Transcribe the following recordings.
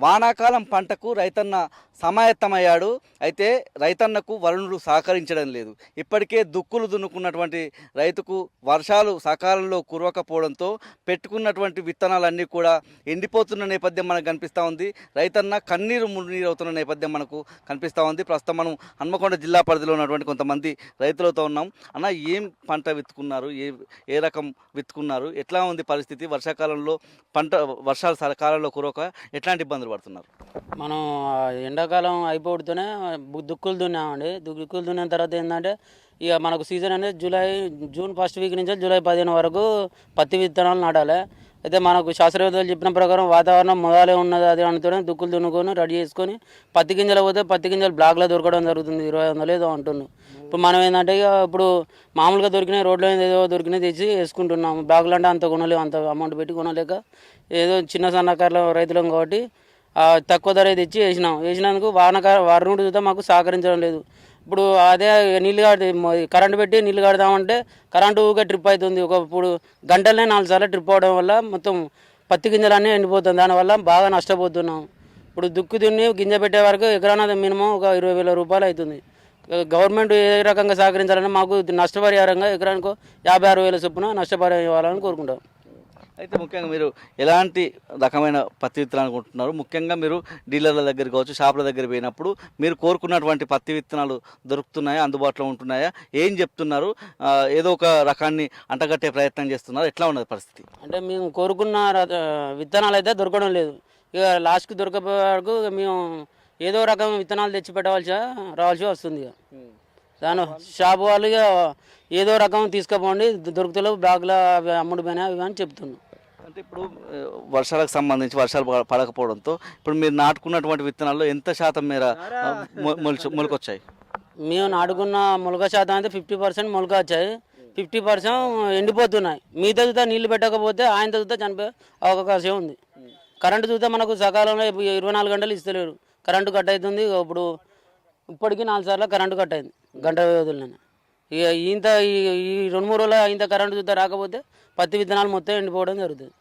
వానాకాలం పంటకు రైతన్న సమాయత్తమయ్యాడు. అయితే రైతన్నకు వరుణుడు సహకరించడం లేదు. ఇప్పటికే దుక్కులు దున్నుకున్నటువంటి రైతుకు వర్షాలు సకాలంలో కురవకపోవడంతో పెట్టుకున్నటువంటి విత్తనాలన్నీ కూడా ఎండిపోతున్న నేపథ్యం మనకు కనిపిస్తూ ఉంది. రైతన్న కన్నీరు మున్నీరు అవుతున్న నేపథ్యం మనకు కనిపిస్తూ ఉంది. ప్రస్తుతం మనం హన్మకొండ జిల్లా పరిధిలో ఉన్నటువంటి కొంతమంది రైతులతో ఉన్నాం. అన్న, ఏం పంట విత్తుకున్నారు? ఏ రకం విత్తుకున్నారు? ఎట్లా ఉంది పరిస్థితి? వర్షాకాలంలో వర్షాలు సకాలంలో కురవక ఎట్లాంటి ఇబ్బందులు పడుతున్నారు? మనం ఎండాకాలం అయిపోతూనే దుక్కులు దున్నామండి. దుక్కులు దున్నిన తర్వాత ఏంటంటే ఇక మనకు సీజన్ అనేది జూన్ ఫస్ట్ వీక్ నుంచి జూలై 15 వరకు పత్తి విత్తనాలు నాటాలి. అయితే మనకు శాస్త్రవేత్తలు చెప్పిన ప్రకారం వాతావరణం మొదలే ఉన్నది అది అనుతోనే దుక్కులు దున్నుకొని రెడీ చేసుకొని పత్తి గింజలు పోతే పత్తి గింజలు బ్లాక్లో దొరకడం జరుగుతుంది. 20 ఏదో అంటున్నాం. ఇప్పుడు మనం ఏంటంటే ఇక ఇప్పుడు మామూలుగా దొరికినాయి రోడ్లో ఏదో దొరికినాయి తెచ్చి వేసుకుంటున్నాము. బ్లాక్లు అంటే అంత కొనలేము, అంత అమౌంట్ పెట్టి కొనలేక ఏదో చిన్న సన్నకారుల రైతులం కాబట్టి తక్కువ ధర తెచ్చి వేసినందుకు వరుణుడు చూస్తే మాకు సహకరించడం లేదు. ఇప్పుడు అదే నీళ్ళు కరెంటు పెట్టి నీళ్ళు కడదామంటే కరెంటు ఊగా ట్రిప్ అవుతుంది. ఇప్పుడు గంటలనే 4 సార్లు ట్రిప్ అవడం వల్ల మొత్తం పత్తి గింజలన్నీ ఎండిపోతుంది. దానివల్ల బాగా నష్టపోతున్నాం. ఇప్పుడు దుక్కు దున్ని గింజ పెట్టే వరకు ఎకరాన మినిమం ఒక 20,000 రూపాయలు అవుతుంది. గవర్నమెంట్ ఏ రకంగా సహకరించాలని మాకు నష్టపరిహారంగా ఎకరానికి 56,000 చొప్పున నష్టపరిహారం ఇవ్వాలని కోరుకుంటాం. అయితే ముఖ్యంగా మీరు ఎలాంటి రకమైన పత్తి విత్తనాలు కొంటున్నారు? ముఖ్యంగా మీరు డీలర్ల దగ్గర కావచ్చు, షాపుల దగ్గర పోయినప్పుడు మీరు కోరుకున్నటువంటి పత్తి విత్తనాలు దొరుకుతున్నాయా, అందుబాటులో ఉంటున్నాయా? ఏం చెప్తున్నారు? ఏదో ఒక రకాన్ని అంటగట్టే ప్రయత్నం చేస్తున్నారు. ఎట్లా ఉన్నది పరిస్థితి? అంటే మేము కోరుకున్న విత్తనాలు అయితే దొరకడం లేదు. ఇక లాస్ట్కి దొరకపోయే వరకు మేము ఏదో రకం విత్తనాలు తెచ్చి రావాల్సి వస్తుంది. ఇక దాని షాపు వాళ్ళు ఇక ఏదో రకం తీసుకుపోండి, దొరుకుతలేవు, బ్లాక్లో అమ్ముడు పోయినా అవి అని చెప్తున్నాం. అంటే ఇప్పుడు వర్షాలకు సంబంధించి వర్షాలు పడకపోవడంతో ఇప్పుడు మీరు నాటుకున్నటువంటి విత్తనాల్లో ఎంత శాతం మేర మొలకొచ్చాయి? మేము నాటుకున్న మొలక శాతం అయితే 50% మొలక వచ్చాయి, 50% ఎండిపోతున్నాయి. మిగతా చూస్తే నీళ్లు పెట్టకపోతే ఆయన చూస్తే చనిపోయే అవకాశం ఉంది. కరెంటు చూస్తే మనకు సకాలంలో 24 గంటలు ఇస్తలేరు, కరెంటు కట్ అవుతుంది. ఇప్పటికీ 4 సార్లు కరెంటు కట్ అయింది గంట వ్యవధిలోనే. ఇక ఈ 2-3 రోజులు ఇంత కరెంటు చూస్తే రాకపోతే పత్తి విత్తనాలు మొత్తం ఎండిపోవడం జరుగుతుంది.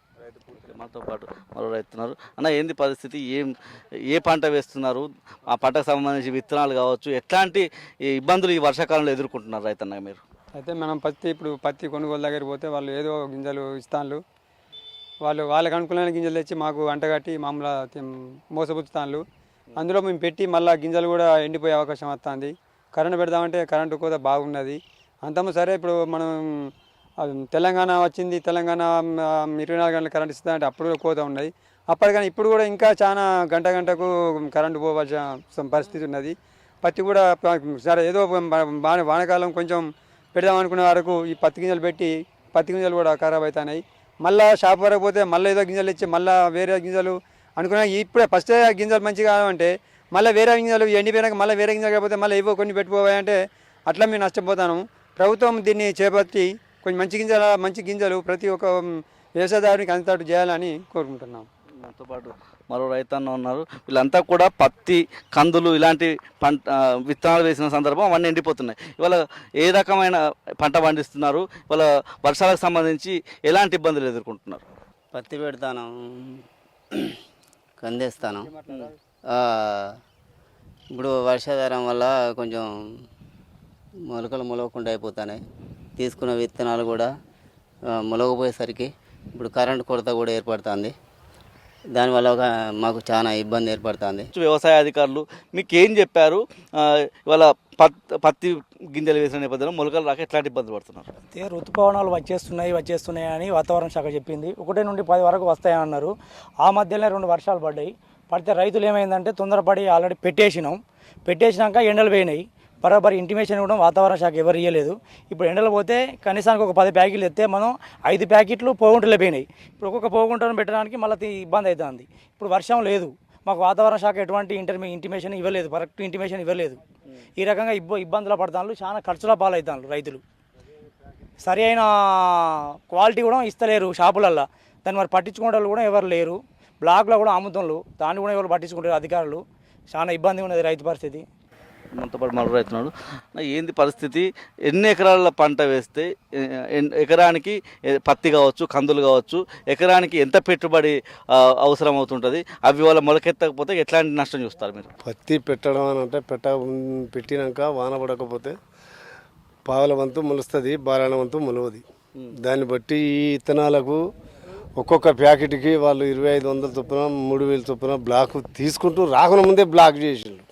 మాతో పాటు మరో రైతున్నారు. అన్న, ఏంది పరిస్థితి? ఏ పంట వేస్తున్నారు? ఆ పంటకు సంబంధించి విత్తనాలు కావచ్చు, ఎట్లాంటి ఇబ్బందులు ఈ వర్షాకాలంలో ఎదుర్కొంటున్నారు రైతన్న మీరు? అయితే మనం పత్తి కొనుగోలు దగ్గర పోతే వాళ్ళు ఏదో గింజలు ఇస్తాను, వాళ్ళకి అనుకూలమైన గింజలు తెచ్చి మాకు అంటగట్టి మామూలు మోసపుచ్చుతాను. అందులో మేము పెట్టి మళ్ళీ గింజలు కూడా ఎండిపోయే అవకాశం వస్తుంది. కరెంటు పెడదామంటే కరెంటు కోత బాగున్నది. అంతము సరే, ఇప్పుడు మనం తెలంగాణ వచ్చింది, తెలంగాణ 24 గంటలు కరెంట్ ఇస్తుందంటే అప్పుడు కూడా కోత ఉన్నది. అప్పటికని ఇప్పుడు కూడా ఇంకా చాలా గంటకు కరెంటు పోవాల్సిన పరిస్థితి ఉన్నది. పత్తి కూడా సరే ఏదో వానకాలం కొంచెం పెడదామనుకునే వరకు ఈ పత్తి గింజలు పెట్టి పత్తి గింజలు కూడా ఖరాబ్ అవుతున్నాయి. మళ్ళీ షాప్ వరకు పోతే మళ్ళీ ఏదో గింజలు ఇచ్చి మళ్ళీ వేరే గింజలు అనుకున్నా. ఇప్పుడే ఫస్ట్ గింజలు మంచిగా కావాలంటే మళ్ళీ వేరే గింజలు ఎండిపోయినాక మళ్ళీ వేరే గింజలు కాకపోతే మళ్ళీ ఏవో కొన్ని పెట్టుకోవాలంటే అట్లా మేము నష్టపోతాను. ప్రభుత్వం దీన్ని చేపట్టి కొంచెం మంచి గింజలు ప్రతి ఒక్క వ్యవసాయదారునికి అంతటా చేయాలని కోరుకుంటున్నాం. దాంతో పాటు మరో రైతన్న ఉన్నారు. వీళ్ళంతా కూడా పత్తి, కందులు ఇలాంటి విత్తనాలు వేసిన సందర్భం అవన్నీ ఎండిపోతున్నాయి. ఇవాళ ఏ రకమైన పంట పండిస్తున్నారు? ఇవాళ వర్షాలకు సంబంధించి ఎలాంటి ఇబ్బందులు ఎదుర్కొంటున్నారు? పత్తి పెడతాను, కందేస్తాను. ఇప్పుడు వర్షాధారం వల్ల కొంచెం మొలకలు మొలవకుండా అయిపోతున్నాయి. తీసుకున్న విత్తనాలు కూడా మొలకపోయేసరికి ఇప్పుడు కరెంటు కొరత కూడా ఏర్పడుతుంది. దానివల్ల మాకు చాలా ఇబ్బంది ఏర్పడుతుంది. వ్యవసాయ అధికారులు మీకు ఏం చెప్పారు? ఇవాళ పత్తి గింజలు వేసిన నేపథ్యంలో మొలకలు రాక ఎట్లాంటి ఇబ్బందులు పడుతున్నారు? ఋతుపవనాలు వచ్చేస్తున్నాయి అని వాతావరణ శాఖ చెప్పింది. 1 నుండి 10 వరకు వస్తాయన్నారు. ఆ మధ్యలో 2 వర్షాలు పడితే రైతులు ఏమైందంటే తొందరపడి ఆల్రెడీ పెట్టేసినాక ఎండలు పోయినాయి. బరాబరి ఇంటిమేషన్ కూడా వాతావరణ శాఖ ఎవరు ఇవ్వలేదు. ఇప్పుడు ఎండలు పోతే కనీసానికి ఒక 10 ప్యాకెట్లు ఎత్తే మనం 5 ప్యాకెట్లు పోగుంటలే పోయినాయి. ఇప్పుడు ఒక్కొక్క పోగుంటను పెట్టడానికి మళ్ళీ ఇబ్బంది అవుతుంది. ఇప్పుడు వర్షం లేదు, మాకు వాతావరణ శాఖ ఎటువంటి ఇంటిమేషన్ ఇవ్వలేదు, కరెక్ట్ ఇంటిమేషన్ ఇవ్వలేదు. ఈ రకంగా ఇబ్బందులు పడుతున్నారు, చాలా ఖర్చుల పాలవుతున్నారు రైతులు. సరి అయిన క్వాలిటీ కూడా ఇస్తలేరు షాపులల్లో. దాన్ని మరి పట్టించుకునే వాళ్ళు కూడా ఎవరు లేరు. బ్లాక్లో కూడా అమ్ముతున్నారు, దాన్ని కూడా ఎవరు పట్టించుకుంటారు అధికారులు. చాలా ఇబ్బంది ఉన్నది రైతు పరిస్థితి. మనతో పాటు మరో రైతున్నాడు. ఏంది పరిస్థితి? ఎన్ని ఎకరాల పంట వేస్తే ఎకరానికి పత్తి కావచ్చు, కందులు కావచ్చు, ఎకరానికి ఎంత పెట్టుబడి అవసరం అవుతుంటుంది? అవి వాళ్ళ మొలకెత్తకపోతే ఎట్లాంటి నష్టం చూస్తారు మీరు? పత్తి పెట్టడం అని అంటే పెట్టినాక వాన పడకపోతే పావుల వంతు మొలుస్తుంది, బారాణ వంతు మొలవది. దాన్ని బట్టి ఈ విత్తనాలకు ఒక్కొక్క ప్యాకెట్కి వాళ్ళు 2500 చొప్పున 3000 చొప్పున బ్లాక్ తీసుకుంటూ రాకుండా ముందే బ్లాక్ చేసిండు.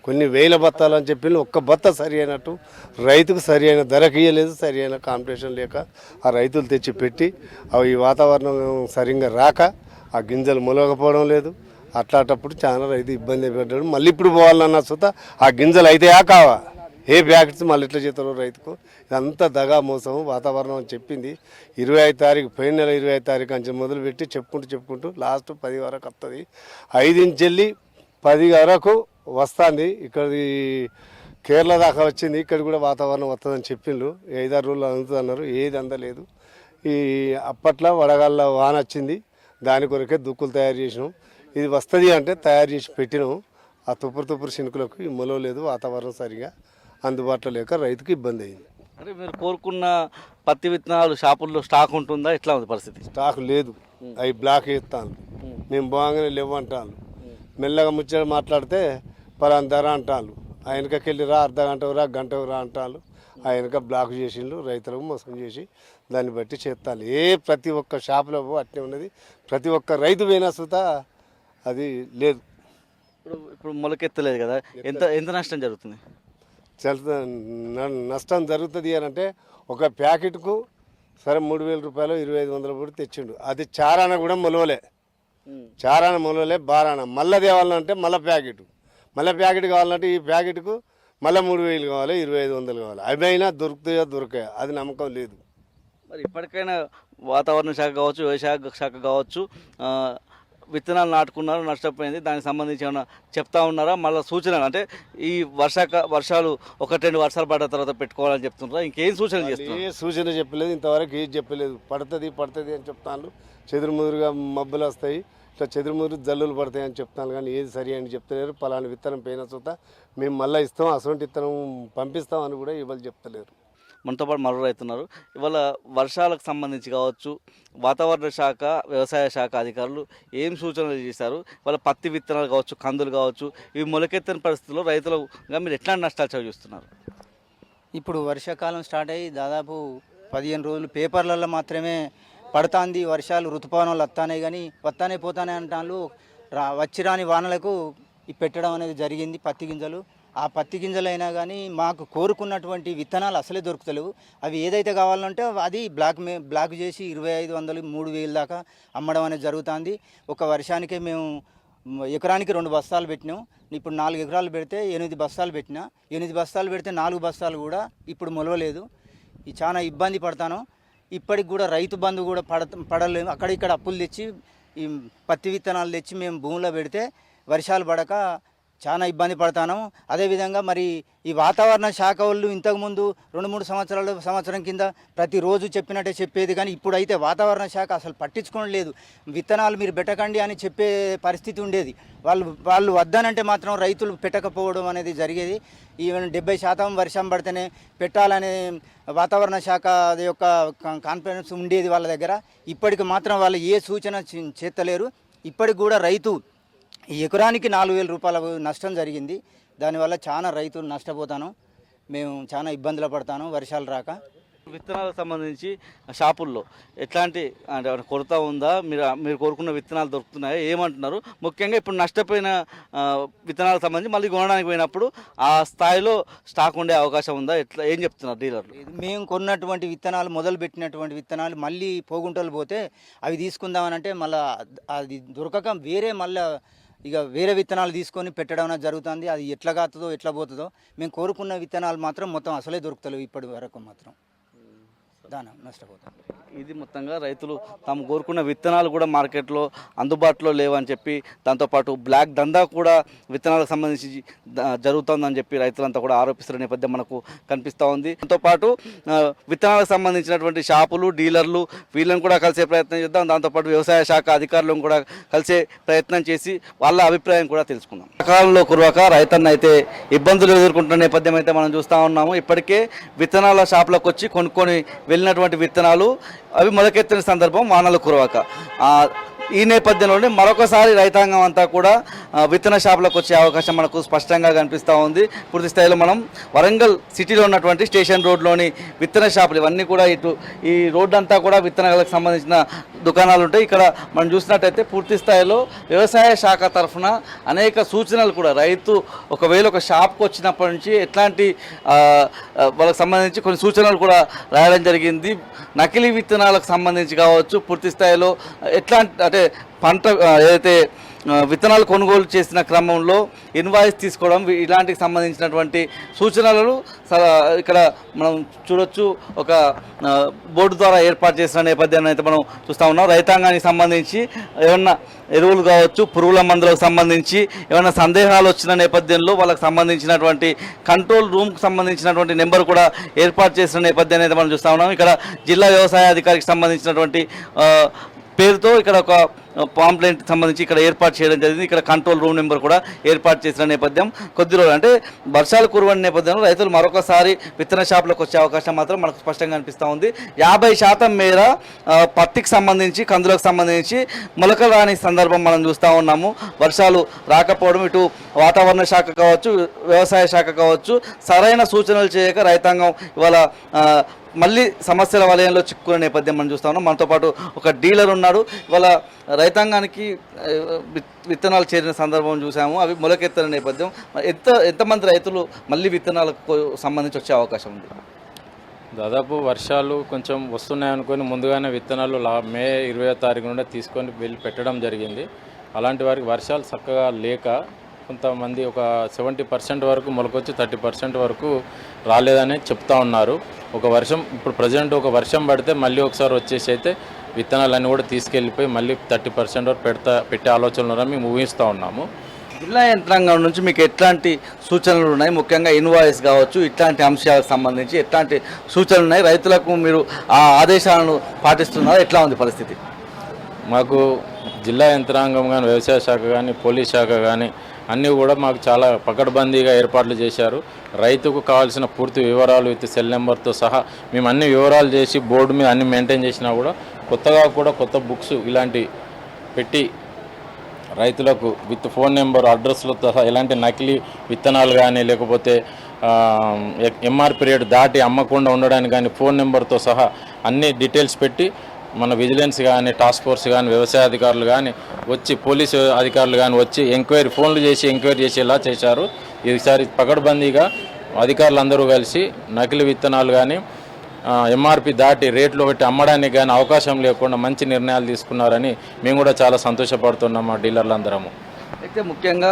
కొన్ని వేల బత్తాలని చెప్పి ఒక్క బత్త సరి అయినట్టు రైతుకు సరి అయిన ధరకు ఇవ్వలేదు, సరి అయిన కాంపిటీషన్ లేక ఆ రైతులు తెచ్చి పెట్టి అవి వాతావరణం సరిగ్గా రాక ఆ గింజలు మొలకపోవడం లేదు. అట్లాంటప్పుడు చాలా రైతు ఇబ్బంది పడ్డాడు. మళ్ళీ ఇప్పుడు పోవాలన్న సుత ఆ గింజలు అయితే కావా ఏ ప్యాకెట్స్ మళ్ళీ ఎట్లా చేస్తారు రైతుకు? ఇదంతా దగా మోసం వాతావరణం అని చెప్పింది. 25 తారీఖు పోయిన నెల 25 తారీఖు నుంచి మొదలుపెట్టి చెప్పుకుంటూ లాస్ట్ 10 వరకు వస్తుంది. 5 నుంచి వెళ్ళి 10 వరకు వస్తుంది. ఇక్కడ కేరళ దాకా వచ్చింది. ఇక్కడ కూడా వాతావరణం వస్తుందని చెప్పిండ్రు. 5-6 రోజులు అందుతుంది అన్నారు. ఏది అందలేదు. ఈ అప్పట్లో వడగాళ్ళ వాన వచ్చింది. దాని కొరకే దుక్కులు తయారు చేసినాం. ఇది వస్తుంది అంటే తయారు చేసి పెట్టినాం. ఆ తుప్పురు శినుకులకు ఈ మొలవలేదు. వాతావరణం సరిగా అందుబాటులో లేక రైతుకు ఇబ్బంది అయింది. అంటే మీరు కోరుకున్న పత్తి విత్తనాలు షాపుల్లో స్టాక్ ఉంటుందా? ఎట్లా ఉంది పరిస్థితి? స్టాక్ లేదు. అవి బ్లాక్ వేస్తాను. మేము బాగానే లేవు అంటాను. మెల్లగా ముచ్చట మాట్లాడితే పలానా ధర అంటాను. ఆయనకి వెళ్ళి రా, అర్ధగంట రా, గంట రా అంటాను. ఆయనక బ్లాక్ చేసిండు. రైతులకు మోసం చేసి దాన్ని బట్టి చేస్తాను. ప్రతి ఒక్క షాపులో అట్నే ఉన్నది. ప్రతి ఒక్క రైతు పోయినా సుత అది లేదు. ఇప్పుడు మొలకెత్తలేదు కదా, ఎంత ఎంత నష్టం జరుగుతుంది? నష్టం జరుగుతుంది అని అంటే ఒక ప్యాకెట్కు సరే 3000 రూపాయలు 2500 కూడా తెచ్చిండు. అది చారాన కూడా మొలవలే, చారాన మొలవలే, బారాన మళ్ళీ తేవాలంటే మళ్ళీ ప్యాకెట్ కావాలంటే ఈ ప్యాకెట్కు మళ్ళీ 3000 కావాలి, 2500 కావాలి. అవి అయినా దొరుకుతాయో దొరకాయో అది నమ్మకం లేదు. మరి ఇప్పటికైనా వాతావరణ శాఖ కావచ్చు, వ్యవసాయ శాఖ కావచ్చు, విత్తనాలు నాటుకున్నారు, నష్టపోయింది, దానికి సంబంధించి ఏమైనా చెప్తా ఉన్నారా? మళ్ళీ సూచనలు అంటే ఈ వర్షాలు 1-2 వర్షాలు పడ్డ తర్వాత పెట్టుకోవాలని చెప్తున్నారా? ఇంకేం సూచనలు చేస్తున్నారు? ఏ సూచన చెప్పలేదు, ఇంతవరకు ఏది చెప్పలేదు. పడుతుంది అని చెప్తాను. చెదురుముదురుగా మబ్బులు వస్తాయి, ఇట్లా చెదురుముదురు జల్లులు పడతాయి అని చెప్తాను. కానీ ఏది సరి అని చెప్తలేరు. పలానా విత్తనం పోయిన చోట మేము మళ్ళీ ఇస్తాం, అసలు విత్తనం పంపిస్తాం అని కూడా ఇవాళ చెప్తలేరు. మనతో పాటు మరో రైతున్నారు. ఇవాళ వర్షాలకు సంబంధించి కావచ్చు, వాతావరణ శాఖ, వ్యవసాయ శాఖ అధికారులు ఏం సూచనలు చేశారు? ఇవాళ పత్తి విత్తనాలు కావచ్చు, కందులు కావచ్చు, ఇవి మొలకెత్తిన పరిస్థితుల్లో రైతులుగా మీరు ఎట్లాంటి నష్టాలు చూస్తున్నారు? ఇప్పుడు వర్షాకాలం స్టార్ట్ అయ్యి దాదాపు 15 రోజులు పేపర్లలో మాత్రమే పడుతుంది. వర్షాలు ఋతుపవనాలు వస్తానే కానీ వస్తానే పోతానే అంటాను. వచ్చి రాని వానలకు ఈ పెట్టడం అనేది జరిగింది పత్తి గింజలు. ఆ పత్తి గింజలైనా కానీ మాకు కోరుకున్నటువంటి విత్తనాలు అసలే దొరుకుతలేవు. అవి ఏదైతే కావాలంటే అది బ్లాక్ చేసి 2500, 3000 దాకా అమ్మడం అనేది జరుగుతుంది. ఒక వర్షానికే మేము ఎకరానికి 2 బస్తాలు పెట్టినాం. ఇప్పుడు 4 ఎకరాలు పెడితే 8 బస్తాలు పెట్టినా. 8 బస్తాలు పెడితే 4 బస్తాలు కూడా ఇప్పుడు మొలవలేదు. ఇది చాలా ఇబ్బంది పడతాను. ఇప్పటికి కూడా రైతు బంధు కూడా పడలేము. అక్కడిక్కడ అప్పులు తెచ్చి ఈ పత్తి విత్తనాలు తెచ్చి మేము భూమిలో పెడితే వర్షాలు పడక చాలా ఇబ్బంది పడతాను. అదేవిధంగా మరి ఈ వాతావరణ శాఖ వాళ్ళు ఇంతకుముందు 2-3 సంవత్సరం కింద ప్రతిరోజు చెప్పినట్టే చెప్పేది. కానీ ఇప్పుడైతే వాతావరణ శాఖ అసలు పట్టించుకోవడం లేదు. విత్తనాలు మీరు పెట్టకండి అని చెప్పే పరిస్థితి ఉండేది. వాళ్ళు వద్దనంటే మాత్రం రైతులు పెట్టకపోవడం అనేది జరిగేది. ఈవెన్ 70% వర్షం పడితేనే పెట్టాలనే వాతావరణ శాఖ యొక్క కాన్ఫిడెన్స్ ఉండేది వాళ్ళ దగ్గర. ఇప్పటికి మాత్రం వాళ్ళు ఏ సూచన చేస్తలేరు. ఇప్పటికి కూడా రైతు ఈ ఎకరానికి 4000 రూపాయల నష్టం జరిగింది. దానివల్ల చాలా రైతులు నష్టపోతాను. మేము చాలా ఇబ్బందులు పడతాను వర్షాలు రాక. విత్తనాలకు సంబంధించి షాపుల్లో ఎట్లాంటి అంటే కొరత ఉందా? మీరు కోరుకున్న విత్తనాలు దొరుకుతున్నాయా? ఏమంటున్నారు? ముఖ్యంగా ఇప్పుడు నష్టపోయిన విత్తనాలకు సంబంధించి మళ్ళీ కొనడానికి పోయినప్పుడు ఆ స్థాయిలో స్టాక్ ఉండే అవకాశం ఉందా? ఏం చెప్తున్నారు డీలర్లు? మేము కొన్నటువంటి విత్తనాలు, మొదలు పెట్టినటువంటి విత్తనాలు మళ్ళీ పోగుంటలు పోతే అవి తీసుకుందామనంటే మళ్ళీ అది దొరకక వేరే విత్తనాలు తీసుకొని పెట్టడం అనేది జరుగుతుంది. అది ఎట్లా కాతుందో ఎట్లా పోతుందో. మేము కోరుకున్న విత్తనాలు మాత్రం మొత్తం అసలే దొరుకుతలేవు ఇప్పటి వరకు మాత్రం. దాని నష్టపోతాం. ఇది మొత్తంగా రైతులు తాము కోరుకున్న విత్తనాలు కూడా మార్కెట్లో అందుబాటులో లేవని చెప్పి, దాంతోపాటు బ్లాక్ దందా కూడా విత్తనాలకు సంబంధించి జరుగుతుందని చెప్పి రైతులంతా కూడా ఆరోపిస్తున్న నేపథ్యం మనకు కనిపిస్తూ ఉంది. దాంతోపాటు విత్తనాలకు సంబంధించినటువంటి షాపులు, డీలర్లు వీళ్ళని కూడా కలిసే ప్రయత్నం చేద్దాం. దాంతోపాటు వ్యవసాయ శాఖ అధికారులను కూడా కలిసే ప్రయత్నం చేసి వాళ్ళ అభిప్రాయం కూడా తెలుసుకుందాం. సకాలంలో కురవక రైతన్న అయితే ఇబ్బందులు ఎదుర్కొంటున్న నేపథ్యం అయితే మనం చూస్తూ ఉన్నాము. ఇప్పటికే విత్తనాల షాపులకు వచ్చి కొనుక్కొని వెళ్ళినటువంటి విత్తనాలు అవి మొలకెత్తిన సందర్భం వానలు కురవక. ఈ నేపథ్యంలోనే మరొకసారి రైతాంగం అంతా కూడా విత్తన షాపులకు వచ్చే అవకాశం మనకు స్పష్టంగా కనిపిస్తూ ఉంది. పూర్తి స్థాయిలో మనం వరంగల్ సిటీలో ఉన్నటువంటి స్టేషన్ రోడ్లోని విత్తన షాపులు ఇవన్నీ కూడా ఈ రోడ్డు అంతా కూడా విత్తనాలకు సంబంధించిన దుకాణాలు ఉంటాయి. ఇక్కడ మనం చూసినట్టయితే పూర్తి స్థాయిలో వ్యవసాయ శాఖ తరఫున అనేక సూచనలు కూడా రైతు ఒకవేళ ఒక షాప్కి వచ్చినప్పటి నుంచి ఎట్లాంటి వాళ్ళకి సంబంధించి కొన్ని సూచనలు కూడా రాయడం జరిగింది. నకిలీ విత్తనాలకు సంబంధించి కావచ్చు, పూర్తి స్థాయిలో ఎట్లాంటి అంటే పంట ఏదైతే విత్తనాలు కొనుగోలు చేసిన క్రమంలో ఇన్వాయిస్ తీసుకోవడం ఇలాంటికి సంబంధించినటువంటి సూచనలను ఇక్కడ మనం చూడొచ్చు. ఒక బోర్డు ద్వారా ఏర్పాటు చేసిన నేపథ్యాన్ని అయితే మనం చూస్తూ ఉన్నాం. రైతాంగానికి సంబంధించి ఏమన్నా ఎరువులు కావచ్చు, పురుగుల మందులకు సంబంధించి ఏమైనా సందేహాలు వచ్చిన నేపథ్యంలో వాళ్ళకి సంబంధించినటువంటి కంట్రోల్ రూమ్కి సంబంధించినటువంటి నెంబర్ కూడా ఏర్పాటు చేసిన నేపథ్యాన్ని అయితే మనం చూస్తూ ఉన్నాం. ఇక్కడ జిల్లా వ్యవసాయ అధికారికి సంబంధించినటువంటి పేరుతో ఇక్కడ ఒక పాంప్లెంట్ సంబంధించి ఇక్కడ ఏర్పాటు చేయడం జరిగింది. ఇక్కడ కంట్రోల్ రూమ్ నెంబర్ కూడా ఏర్పాటు చేసిన నేపథ్యం కొద్ది రోజులు అంటే వర్షాలు కురవని నేపథ్యంలో రైతులు మరొకసారి విత్తన షాపులకు వచ్చే అవకాశం మాత్రం మనకు స్పష్టంగా అనిపిస్తూ ఉంది. 50% మేర పత్తికి సంబంధించి, కందులకు సంబంధించి మొలకలు రాని సందర్భం మనం చూస్తూ ఉన్నాము. వర్షాలు రాకపోవడం, ఇటు వాతావరణ శాఖ కావచ్చు, వ్యవసాయ శాఖ కావచ్చు సరైన సూచనలు చేయక రైతాంగం ఇవాళ మళ్ళీ సమస్యల వలయంలో చిక్కుకునే నేపథ్యం మనం చూస్తా ఉన్నాం. మనతో పాటు ఒక డీలర్ ఉన్నాడు. ఇవాళ రైతాంగానికి విత్తనాలు చేరిన సందర్భం చూసాము, అవి మొలకెత్తిన నేపథ్యం. ఎంతమంది రైతులు మళ్ళీ విత్తనాలకు సంబంధించి వచ్చే అవకాశం ఉంది? దాదాపు వర్షాలు కొంచెం వస్తున్నాయి అనుకొని ముందుగానే విత్తనాలు మే 20వ తారీఖు నుండి తీసుకొని వెళ్ళి పెట్టడం జరిగింది. అలాంటి వారికి వర్షాలు చక్కగా లేక కొంతమంది ఒక 70% వరకు మొలకొచ్చి 30% వరకు రాలేదని చెప్తా ఉన్నారు. ఒక వర్షం ఇప్పుడు ప్రజెంట్ ఒక వర్షం పడితే మళ్ళీ ఒకసారి వచ్చేసి అయితే విత్తనాలన్నీ కూడా తీసుకెళ్ళిపోయి మళ్ళీ 30% వరకు పెట్టే ఆలోచనలు మేము ఊహిస్తూ ఉన్నాము. జిల్లా యంత్రాంగం నుంచి మీకు ఎట్లాంటి సూచనలు ఉన్నాయి? ముఖ్యంగా ఇన్వాయిస్ కావచ్చు, ఇట్లాంటి అంశాలకు సంబంధించి ఎట్లాంటి సూచనలు ఉన్నాయి? రైతులకు మీరు ఆ ఆదేశాలను పాటిస్తున్నారా? ఎట్లా ఉంది పరిస్థితి? మాకు జిల్లా యంత్రాంగం కానీ, వ్యవసాయ శాఖ కానీ, పోలీస్ శాఖ కానీ అన్నీ కూడా మాకు చాలా పకడ్బందీగా ఏర్పాట్లు చేశారు. రైతుకు కావాల్సిన పూర్తి వివరాలు విత్ సెల్ నెంబర్తో సహా మేము అన్ని వివరాలు చేసి బోర్డు మీద అన్ని మెయింటైన్ చేసినా కూడా కొత్త బుక్స్ ఇలాంటి పెట్టి రైతులకు విత్ ఫోన్ నెంబర్, అడ్రస్లతో సహా ఎలాంటి నకిలీ విత్తనాలు కానీ లేకపోతే ఎంఆర్పీ రేటు దాటి అమ్మకుండా ఉండడానికి కానీ ఫోన్ నెంబర్తో సహా అన్ని డీటెయిల్స్ పెట్టి మన విజిలెన్స్ కానీ, టాస్క్ ఫోర్స్ కానీ, వ్యవసాయ అధికారులు కానీ వచ్చి, పోలీసు అధికారులు కానీ వచ్చి ఫోన్లు చేసి ఎంక్వైరీ చేసేలా చేశారు. ఈసారి పకడ్బందీగా అధికారులు అందరూ కలిసి నకిలీ విత్తనాలు కానీ ఎంఆర్పి దాటి రేట్లు పెట్టి అమ్మడానికి కానీ అవకాశం లేకుండా మంచి నిర్ణయాలు తీసుకున్నారని మేము కూడా చాలా సంతోషపడుతున్నాం మా డీలర్లు అందరము. అయితే ముఖ్యంగా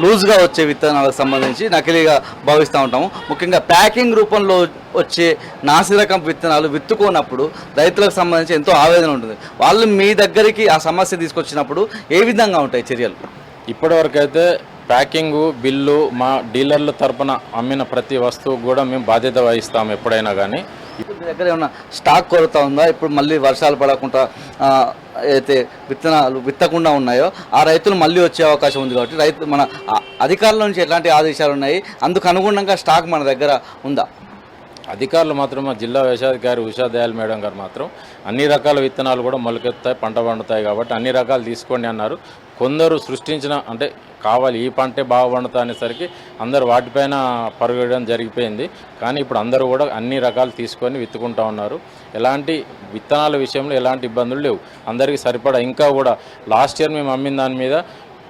లూజ్గా వచ్చే విత్తనాలకు సంబంధించి నకిలీగా భావిస్తూ ఉంటాము. ముఖ్యంగా ప్యాకింగ్ రూపంలో వచ్చే నాసిరకం విత్తనాలు విత్తుకున్నప్పుడు రైతులకు సంబంధించి ఎంతో ఆవేదన ఉంటుంది. వాళ్ళు మీ దగ్గరికి ఆ సమస్య తీసుకొచ్చినప్పుడు ఏ విధంగా ఉంటాయి చర్యలు? ఇప్పటివరకు అయితే ప్యాకింగు బిల్లు మా డీలర్ల తరపున అమ్మిన ప్రతి వస్తువు కూడా మేము బాధ్యత వహిస్తాము ఎప్పుడైనా కానీ. ఇప్పుడు మీ దగ్గర ఏమన్నా స్టాక్ కొరత ఉందా? ఇప్పుడు మళ్ళీ వర్షాలు పడకుండా అయితే విత్తనాలు విత్తకుండా ఉన్నాయో ఆ రైతులు మళ్ళీ వచ్చే అవకాశం ఉంది కాబట్టి మన అధికారుల నుంచి ఎలాంటి ఆదేశాలు ఉన్నాయి? అందుకు అనుగుణంగా స్టాక్ మన దగ్గర ఉందా? అధికారులు మాత్రం మా జిల్లా వ్యవసాయాధికారి ఉషా దయాల్ మేడం గారు మాత్రం అన్ని రకాల విత్తనాలు కూడా మొలకెత్తాయి, పంట పండుతాయి కాబట్టి అన్ని రకాలు తీసుకోండి అన్నారు. కొందరు సృష్టించిన అంటే కావాలి ఈ పంటే బాగా పండుతా అనేసరికి అందరు వాటిపైన పరుగడం జరిగిపోయింది. కానీ ఇప్పుడు అందరూ కూడా అన్ని రకాలు తీసుకొని విత్తుకుంటా ఉన్నారు. ఎలాంటి విత్తనాల విషయంలో ఎలాంటి ఇబ్బందులు లేవు, అందరికీ సరిపడా. ఇంకా కూడా లాస్ట్ ఇయర్ మేము అమ్మిన దాని మీద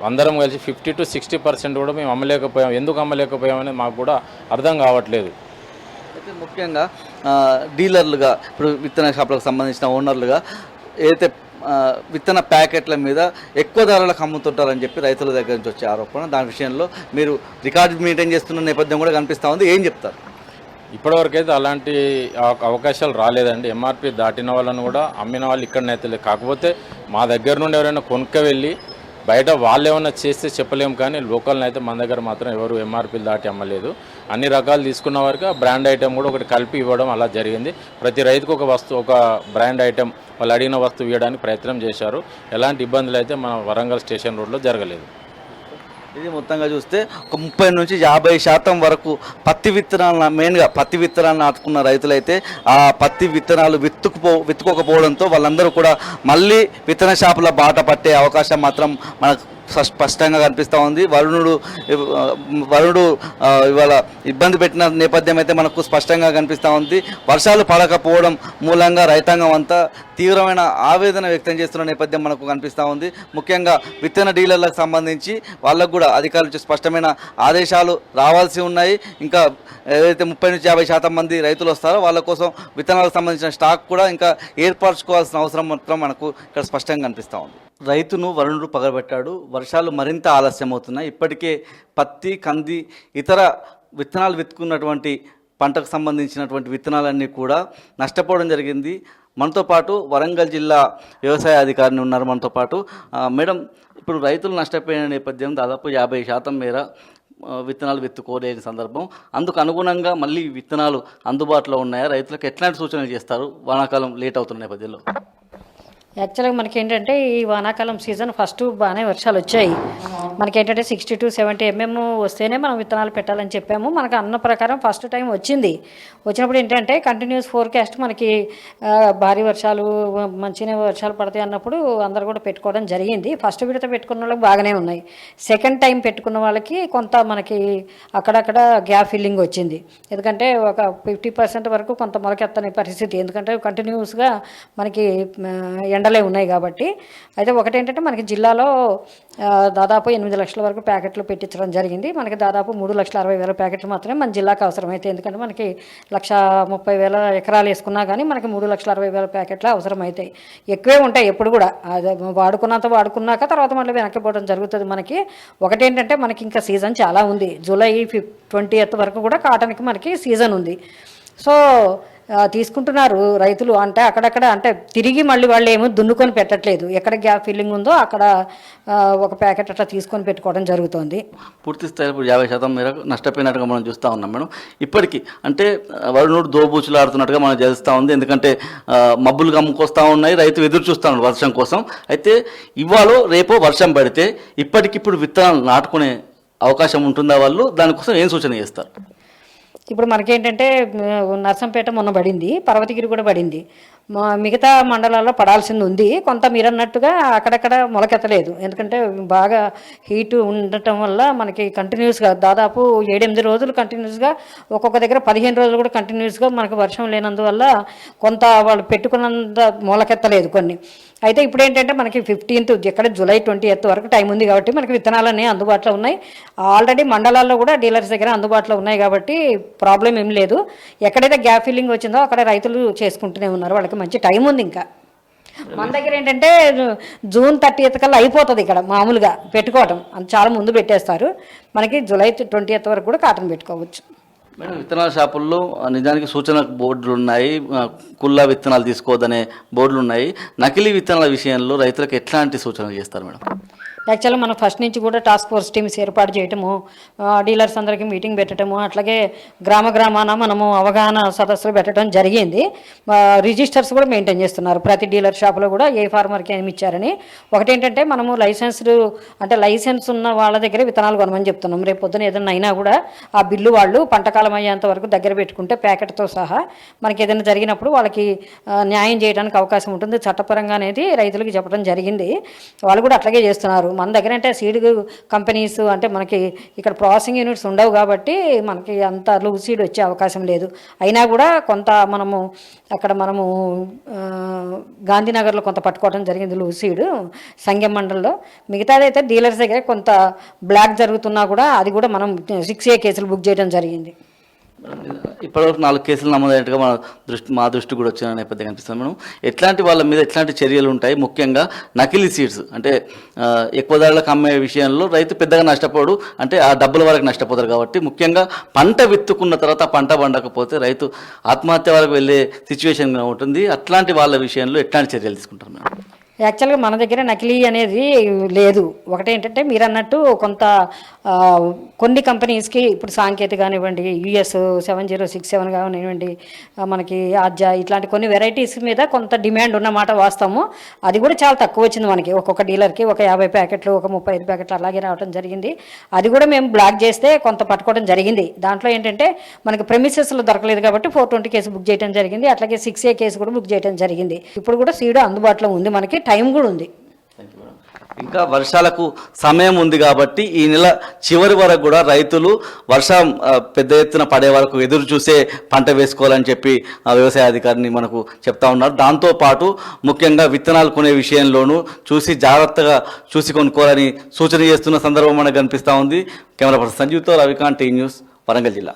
అందరం కలిసి 50 to 60% కూడా మేము అమ్మలేకపోయాం. ఎందుకు అమ్మలేకపోయామని మాకు కూడా అర్థం కావట్లేదు. అయితే ముఖ్యంగా డీలర్లుగా ఇప్పుడు విత్తన షాపులకు సంబంధించిన ఓనర్లుగా ఏదైతే విత్తన ప్యాకెట్ల మీద ఎక్కువ ధరలకు అమ్ముతుంటారని చెప్పి రైతుల దగ్గర నుంచి వచ్చే ఆరోపణ, దాని విషయంలో మీరు రికార్డు మెయింటైన్ చేస్తున్న నేపథ్యం కూడా కనిపిస్తూ ఉంది. ఏం చెప్తారు? ఇప్పటివరకైతే అలాంటి అవకాశాలు రాలేదండి. ఎంఆర్పి దాటిన వాళ్ళని కూడా అమ్మిన వాళ్ళు ఇక్కడనైతే లేదు. కాకపోతే మా దగ్గర నుండి ఎవరైనా కొనుక్క వెళ్ళి బయట వాళ్ళు ఏమైనా చేస్తే చెప్పలేము, కానీ లోకల్ని అయితే మన దగ్గర మాత్రం ఎవరు ఎంఆర్పీలు దాటి అమ్మలేదు. అన్ని రకాలు తీసుకున్న వరకు బ్రాండ్ ఐటెం కూడా ఒకటి కలిపి ఇవ్వడం అలా జరిగింది. ప్రతి రైతుకు ఒక వస్తువు, ఒక బ్రాండ్ ఐటెం వాళ్ళు అడిగిన వస్తువు ఇవ్వడానికి ప్రయత్నం చేశారు. ఎలాంటి ఇబ్బందులు అయితే మన వరంగల్ స్టేషన్ రోడ్లో జరగలేదు. ఇది మొత్తంగా చూస్తే ఒక 30 నుంచి 50% వరకు పత్తి విత్తనాలు, మెయిన్గా పత్తి విత్తనాలు నాటుకున్న రైతులైతే ఆ పత్తి విత్తనాలు విత్తుకోకపోవడంతో వాళ్ళందరూ కూడా మళ్ళీ విత్తన షాపుల బాట పట్టే అవకాశం మాత్రం మనకు స్పష్టంగా కనిపిస్తూ ఉంది. వరుణుడు ఇవాళ ఇబ్బంది పెట్టిన నేపథ్యం అయితే మనకు స్పష్టంగా కనిపిస్తూ ఉంది. వర్షాలు పడకపోవడం మూలంగా రైతాంగం అంతా తీవ్రమైన ఆవేదన వ్యక్తం చేస్తున్న నేపథ్యం మనకు కనిపిస్తూ ఉంది. ముఖ్యంగా విత్తన డీలర్లకు సంబంధించి వాళ్ళకు కూడా అధికారుల నుంచి స్పష్టమైన ఆదేశాలు రావాల్సి ఉన్నాయి. ఇంకా ఏదైతే 30 నుంచి 50% మంది రైతులు వస్తారో వాళ్ళ కోసం విత్తనాలకు సంబంధించిన స్టాక్ కూడా ఇంకా ఏర్పరచుకోవాల్సిన అవసరం మాత్రం మనకు ఇక్కడ స్పష్టంగా కనిపిస్తూ ఉంది. రైతును వరుణుడు పగబెట్టాడు. వర్షాలు మరింత ఆలస్యం అవుతున్నాయి. ఇప్పటికే పత్తి, కంది, ఇతర విత్తనాలు విత్తుకున్నటువంటి పంటకు సంబంధించినటువంటి విత్తనాలన్నీ కూడా నష్టపోవడం జరిగింది. మనతో పాటు వరంగల్ జిల్లా వ్యవసాయ అధికారిని ఉన్నారు మనతో పాటు. మేడం, ఇప్పుడు రైతులు నష్టపోయిన నేపథ్యం దాదాపు 50% మేర విత్తనాలు విత్తుకోలేని సందర్భం. అందుకు అనుగుణంగా మళ్ళీ విత్తనాలు అందుబాటులో ఉన్నాయా? రైతులకు ఎట్లాంటి సూచనలు చేస్తారు వానాకాలం లేట్ అవుతున్న నేపథ్యంలో? యాక్చువల్గా మనకి ఏంటంటే ఈ వానాకాలం సీజన్ ఫస్ట్ బాగానే వర్షాలు వచ్చాయి. మనకేంటంటే 60 to 70 mm వస్తేనే మనం విత్తనాలు పెట్టాలని చెప్పాము. మనకు అన్న ప్రకారం ఫస్ట్ టైం వచ్చింది. వచ్చినప్పుడు ఏంటంటే కంటిన్యూస్ ఫోర్కాస్ట్ మనకి భారీ వర్షాలు, మంచిగా వర్షాలు పడతాయి అన్నప్పుడు అందరు కూడా పెట్టుకోవడం జరిగింది. ఫస్ట్ విడత పెట్టుకున్న వాళ్ళకి బాగానే ఉన్నాయి. సెకండ్ టైం పెట్టుకున్న వాళ్ళకి కొంత మనకి అక్కడక్కడ గ్యాప్ ఫిల్లింగ్ వచ్చింది. ఎందుకంటే ఒక 50% వరకు కొంత మొలకెత్తని పరిస్థితి, ఎందుకంటే కంటిన్యూస్గా మనకి ఎండలే ఉన్నాయి కాబట్టి. అయితే ఒకటేంటంటే మనకి జిల్లాలో దాదాపు 8 లక్షల వరకు ప్యాకెట్లు పెట్టించడం జరిగింది. మనకి దాదాపు 3,60,000 ప్యాకెట్లు మాత్రమే మన జిల్లాకు అవసరమైతే, ఎందుకంటే మనకి 1,30,000 ఎకరాలు వేసుకున్నా కానీ మనకి 3,60,000 ప్యాకెట్లు అవసరమవుతాయి. ఎక్కువే ఉంటాయి ఎప్పుడు కూడా. అది వాడుకున్నాక తర్వాత మళ్ళీ వెనక్కిపోవడం జరుగుతుంది. మనకి ఒకటేంటంటే మనకి ఇంకా సీజన్ చాలా ఉంది. జూలై 20th వరకు కూడా కాటన్కి మనకి సీజన్ ఉంది. సో తీసుకుంటున్నారు రైతులు. అంటే అక్కడక్కడ అంటే తిరిగి మళ్ళీ వాళ్ళు ఏమో దున్నుకొని పెట్టట్లేదు. ఎక్కడ గ్యాప్ ఫిల్లింగ్ ఉందో అక్కడ ఒక ప్యాకెట్ అట్లా తీసుకొని పెట్టుకోవడం జరుగుతుంది. పూర్తి స్థాయి 50% మేర నష్టపోయినట్టుగా మనం చూస్తూ ఉన్నాం మేడం. ఇప్పటికీ అంటే వరుణుడు దోబూచులాడుతున్నట్టుగా మనం తెలుస్తూ ఉంది. ఎందుకంటే మబ్బులు కమ్ముకొస్తూ ఉన్నాయి, రైతు ఎదురు చూస్తూ ఉన్నాడు వర్షం కోసం. అయితే ఇవాళ రేపో వర్షం పడితే ఇప్పటికిప్పుడు విత్తనాలు నాటుకునే అవకాశం ఉంటుందా? వాళ్ళు దానికోసం ఏం సూచన చేస్తారు? ఇప్పుడు మనకేంటంటే నర్సంపేట మొన్న పడింది, పర్వతగిరి కూడా పడింది. మిగతా మండలాల్లో పడాల్సింది ఉంది. కొంత మీరు అన్నట్టుగా అక్కడక్కడ మొలకెత్తలేదు. ఎందుకంటే బాగా హీటు ఉండటం వల్ల మనకి కంటిన్యూస్గా దాదాపు 7-8 రోజులు కంటిన్యూస్గా, ఒక్కొక్క దగ్గర 15 రోజులు కూడా కంటిన్యూస్గా మనకు వర్షం లేనందువల్ల కొంత వాళ్ళు పెట్టుకున్నంత మొలకెత్తలేదు కొన్ని. అయితే ఇప్పుడు ఏంటంటే మనకి 15th ఎక్కడ జూలై 20th వరకు టైం ఉంది కాబట్టి మనకి విత్తనాలన్నీ అందుబాటులో ఉన్నాయి. ఆల్రెడీ మండలాల్లో కూడా డీలర్స్ దగ్గర అందుబాటులో ఉన్నాయి కాబట్టి ప్రాబ్లం ఏం లేదు. ఎక్కడైతే గ్యాప్ ఫిల్లింగ్ వచ్చిందో అక్కడ రైతులు చేసుకుంటూనే ఉన్నారు. వాళ్ళకి మంచి టైం ఉంది. ఇంకా మన దగ్గర ఏంటంటే June 30th కల్లా అయిపోతుంది ఇక్కడ మామూలుగా పెట్టుకోవటం. చాలా ముందు పెట్టేస్తారు. మనకి జూలై 20th వరకు కూడా కాటన్ పెట్టుకోవచ్చు. మేడం, విత్తనాల షాపుల్లో నిజానికి సూచన బోర్డులు ఉన్నాయి, కుల్లా విత్తనాలు తీసుకోవద్దనే బోర్డులు ఉన్నాయి. నకిలీ విత్తనాల విషయంలో రైతులకు ఎట్లాంటి సూచనలు చేస్తారు మేడం? యాక్చువల్గా మనం ఫస్ట్ నుంచి కూడా టాస్క్ ఫోర్స్ టీమ్స్ ఏర్పాటు చేయటము, డీలర్స్ అందరికీ మీటింగ్ పెట్టడము, అట్లాగే గ్రామాన మనము అవగాహన సదస్సులు పెట్టడం జరిగింది. రిజిస్టర్స్ కూడా మెయింటైన్ చేస్తున్నారు ప్రతి డీలర్ షాప్లో కూడా ఏ ఫార్మర్కి ఏమి ఇచ్చారని. ఒకటేంటంటే మనము లైసెన్స్ ఉన్న వాళ్ళ దగ్గర విత్తనాలు కొనమని చెప్తున్నాం. రేపు పొద్దున ఏదైనా అయినా కూడా ఆ బిల్లు వాళ్ళు పంటకాలం అయ్యేంత వరకు దగ్గర పెట్టుకుంటే ప్యాకెట్తో సహా మనకి ఏదైనా జరిగినప్పుడు వాళ్ళకి న్యాయం చేయడానికి అవకాశం ఉంటుంది చట్టపరంగా అనేది రైతులకు చెప్పడం జరిగింది. వాళ్ళు కూడా అట్లాగే చేస్తున్నారు. మన దగ్గర అంటే సీడ్ కంపెనీస్ అంటే మనకి ఇక్కడ ప్రాసెసింగ్ యూనిట్స్ ఉండవు కాబట్టి మనకి అంత లూజ్ సీడ్ వచ్చే అవకాశం లేదు. అయినా కూడా కొంత మనము గాంధీనగర్లో కొంత పట్టుకోవడం జరిగింది లూజ్ సీడ్ సంఘం మండలంలో. మిగతాదైతే డీలర్స్ దగ్గర కొంత బ్లాక్ జరుగుతున్నా కూడా అది కూడా మనం 6A కేసులు బుక్ చేయడం జరిగింది. ఇప్పటివరకు 4 కేసులు నమోదైనట్టుగా మా దృష్టి కూడా వచ్చిన నేపథ్యం కనిపిస్తుంది మేడం. ఎట్లాంటి వాళ్ళ మీద ఎట్లాంటి చర్యలు ఉంటాయి? ముఖ్యంగా నకిలీ సీడ్స్ అంటే ఎక్కువ ధరలకు అమ్మే విషయంలో రైతు పెద్దగా నష్టపోడు, అంటే ఆ డబ్బుల వరకు నష్టపోతారు కాబట్టి ముఖ్యంగా పంట విత్తుకున్న తర్వాత పంట పండకపోతే రైతు ఆత్మహత్య వరకు వెళ్ళే సిచ్యువేషన్ ఉంటుంది. అట్లాంటి వాళ్ళ విషయంలో ఎట్లాంటి చర్యలు తీసుకుంటారు మేడం? యాక్చువల్గా మన దగ్గర నకిలీ అనేది లేదు. ఒకటేంటంటే మీరు అన్నట్టు కొంత కొన్ని కంపెనీస్కి ఇప్పుడు సాంకేతిక కానివ్వండి, US 7067 కానివ్వండి, మనకి ఆర్జా ఇట్లాంటి కొన్ని వెరైటీస్ మీద కొంత డిమాండ్ ఉన్నమాట వాస్తవము. అది కూడా చాలా తక్కువ వచ్చింది మనకి. ఒక్కొక్క డీలర్కి ఒక 50 ప్యాకెట్లు, ఒక 35 ప్యాకెట్లు అలాగే రావడం జరిగింది. అది కూడా మేము బ్లాక్ చేస్తే కొంత పట్టుకోవడం జరిగింది. దాంట్లో ఏంటంటే మనకి ప్రెమిసెస్లో దొరకలేదు కాబట్టి 420 కేసు బుక్ చేయడం జరిగింది. అట్లాగే 6A కేసు కూడా బుక్ చేయడం జరిగింది. ఇప్పుడు కూడా సీడ్ అందుబాటులో ఉంది, మనకి టైం కూడా ఉంది. ఇంకా వర్షాలకు సమయం ఉంది కాబట్టి ఈ నెల చివరి వరకు కూడా రైతులు వర్షం పెద్ద ఎత్తున పడే వరకు ఎదురు చూసే పంట వేసుకోవాలని చెప్పి వ్యవసాయ అధికారిని మనకు చెప్తా ఉన్నారు. దాంతోపాటు ముఖ్యంగా విత్తనాలు కొనే విషయంలోనూ చూసి జాగ్రత్తగా చూసి కొనుక్కోవాలని సూచన చేస్తున్న సందర్భం మనకు కనిపిస్తూ ఉంది. కెమెరా పర్సన్ సంజీవ్తో రవికాంత్, టీ న్యూస్, వరంగల్ జిల్లా.